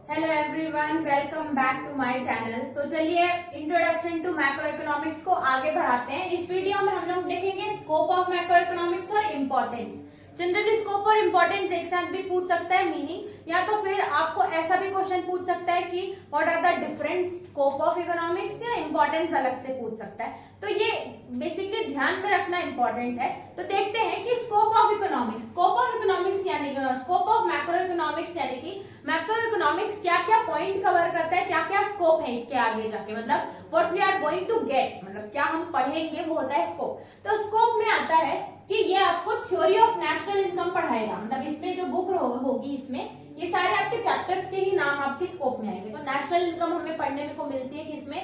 Hello everyone, welcome back to my channel. तो चलिए introduction to macro economics को आगे बढ़ाते हैं। इस वीडियो में हम लोग देखेंगे स्कोप ऑफ मैक्रो इकोनॉमिक्स और इम्पोर्टेंस। जनरली स्कोप और इम्पोर्टेंस एक साथ भी पूछ सकता है मीनिंग, या तो फिर आपको ऐसा भी क्वेश्चन पूछ सकता है कि what are the different scope of economics, या इम्पोर्टेंस अलग से पूछ सकता है। तो ये बेसिकली ध्यान में रखना इंपॉर्टेंट है। तो देखते हैं कि स्कोप ऑफ इकोनॉमिक्स यानी स्कोप ऑफ मैक्रो इकोनॉमिक्स यानी कि मैक्रो इकोनॉमिक्स क्या क्या पॉइंट कवर करता है, क्या क्या स्कोप है इसके आगे जाके, मतलब what we are going to get, मतलब क्या हम पढ़ेंगे वो होता है स्कोप। तो स्कोप में आता है कि ये आपको थ्योरी ऑफ नेशनल इनकम पढ़ाएगा, मतलब इसमें जो बुक होगी इसमें ये सारे आपके चैप्टर्स के ही नाम आपके स्कोप में आएंगे। तो नेशनल इनकम हमें पढ़ने को मिलती है कि इसमें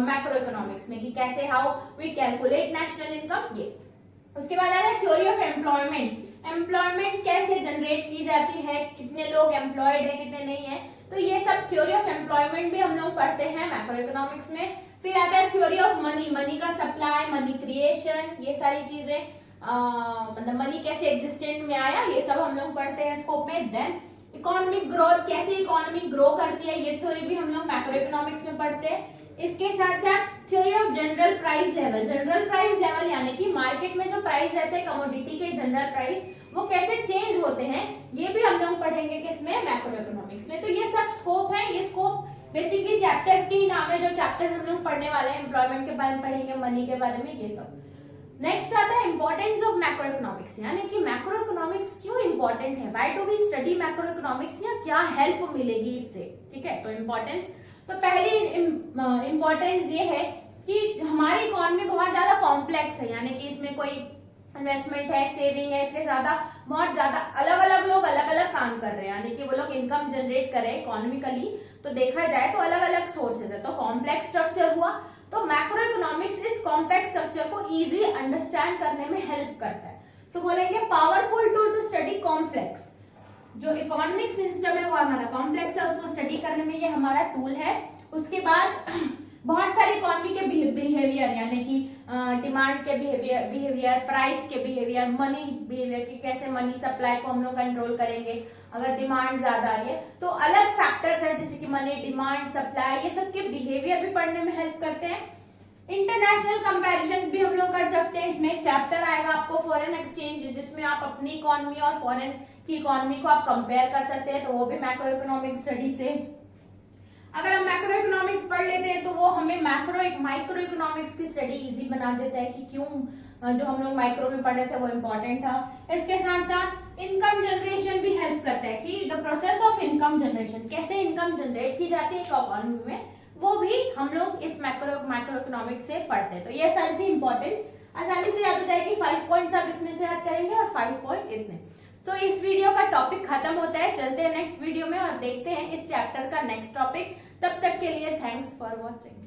मैक्रो इकोनॉमिक्स में, कि कैसे how we calculate national income. ये उसके बाद आता है थ्योरी ऑफ एम्प्लॉयमेंट कैसे जनरेट की जाती है, कितने लोग एम्प्लॉयड है कितने नहीं है। तो ये सब थ्योरी ऑफ एम्प्लॉयमेंट भी हम लोग पढ़ते हैं मैक्रो इकोनॉमिक्स में। फिर आता है थ्योरी ऑफ मनी का सप्लाई, मनी क्रिएशन, ये सारी चीजें, मतलब मनी कैसे एग्जिस्टेंट में आया, ये सब हम लोग पढ़ते हैं स्कोप में। देन इकोनॉमिक ग्रोथ, कैसे इकोनॉमी ग्रो करती है, ये थ्योरी भी हम लोग मैक्रो इकोनॉमिक्स में पढ़ते हैं। इसके साथ साथ theory of general price level यानी कि मार्केट में जो प्राइस रहते हैं कमोडिटी के जनरल प्राइस, वो कैसे चेंज होते हैं, ये भी हम लोग पढ़ेंगे किसमें, मैक्रो इकोनॉमिक्स में। तो ये सब स्कोप है। ये स्कोप बेसिकली चैप्टर्स के ही नाम है, जो चैप्टर्स हम लोग पढ़ने वाले हैं। एम्प्लॉयमेंट के बारे में पढ़ेंगे, मनी के बारे में, ये सब। नेक्स्ट आता है इंपॉर्टेंस ऑफ मैक्रो इकोनॉमिक्स, यानी कि मैक्रो इकोनॉमिक्स क्यों इंपॉर्टेंट है, why do we study macro economics, या क्या हेल्प मिलेगी इससे। ठीक है, तो इंपॉर्टेंस, तो पहली इंपॉर्टेंस ये है कि हमारी इकोनॉमी बहुत ज्यादा कॉम्प्लेक्स है, यानी कि इसमें कोई इन्वेस्टमेंट है, सेविंग है, इसके ज्यादा बहुत ज्यादा अलग अलग लोग अलग अलग काम कर रहे हैं, यानी कि वो लोग इनकम जनरेट कर रहे हैं इकोनॉमिकली। तो देखा जाए तो अलग अलग सोर्सेज है, तो कॉम्प्लेक्स स्ट्रक्चर हुआ। तो मैक्रो इकोनॉमिक्स इस कॉम्प्लेक्स स्ट्रक्चर को इजी अंडरस्टैंड करने में हेल्प करता है। तो बोलेंगे powerful tool to study complex. जो इकोनॉमिक सिस्टम है वो हमारा कॉम्प्लेक्स है, उसको स्टडी करने में ये हमारा टूल है। उसके बाद बहुत सारे इकोनॉमी के बिहेवियर, यानी कि डिमांड के बिहेवियर, प्राइस के बिहेवियर, मनी बिहेवियर की कैसे मनी सप्लाई को हम लोग कंट्रोल करेंगे अगर डिमांड ज्यादा आ रही है। तो अलग फैक्टर्स है जैसे कि मनी, डिमांड, सप्लाई, ये सब के बिहेवियर भी पढ़ने में हेल्प करते हैं। इंटरनेशनल कंपैरिजंस भी हम लोग कर सकते हैं। इसमें एक चैप्टर आएगा आपको फॉरेन एक्सचेंज, जिसमें आप अपनी इकोनॉमी और फॉरेन की इकोनॉमी को आप कंपेयर कर सकते हैं, तो वो भी मैक्रो इकोनॉमिक स्टडी से। अगर हम मैक्रो इकोनॉमिक्स पढ़ लेते हैं तो वो हमें माइक्रो इकोनॉमिक्स की स्टडी इजी बना देता है कि क्यों जो हम लोग माइक्रो में पढ़े थे वो इम्पोर्टेंट था। इसके साथ साथ इनकम जनरेशन भी हेल्प करता है कि the process of income generation, कैसे इनकम जनरेट की जाती है इकोनॉमी में, वो भी हम लोग इस मैक्रो इकोनॉमिक्स से पढ़ते हैं। तो ये सारी थी इंपॉर्टेंस, आसानी से याद हो जाएगी। 5 पॉइंट्स आप इसमें से याद करेंगे और 5 पॉइंट इतने। तो इस वीडियो का टॉपिक खत्म होता है, चलते हैं नेक्स्ट वीडियो में और देखते हैं इस चैप्टर का नेक्स्ट टॉपिक। तब तक के लिए थैंक्स फॉर वॉचिंग।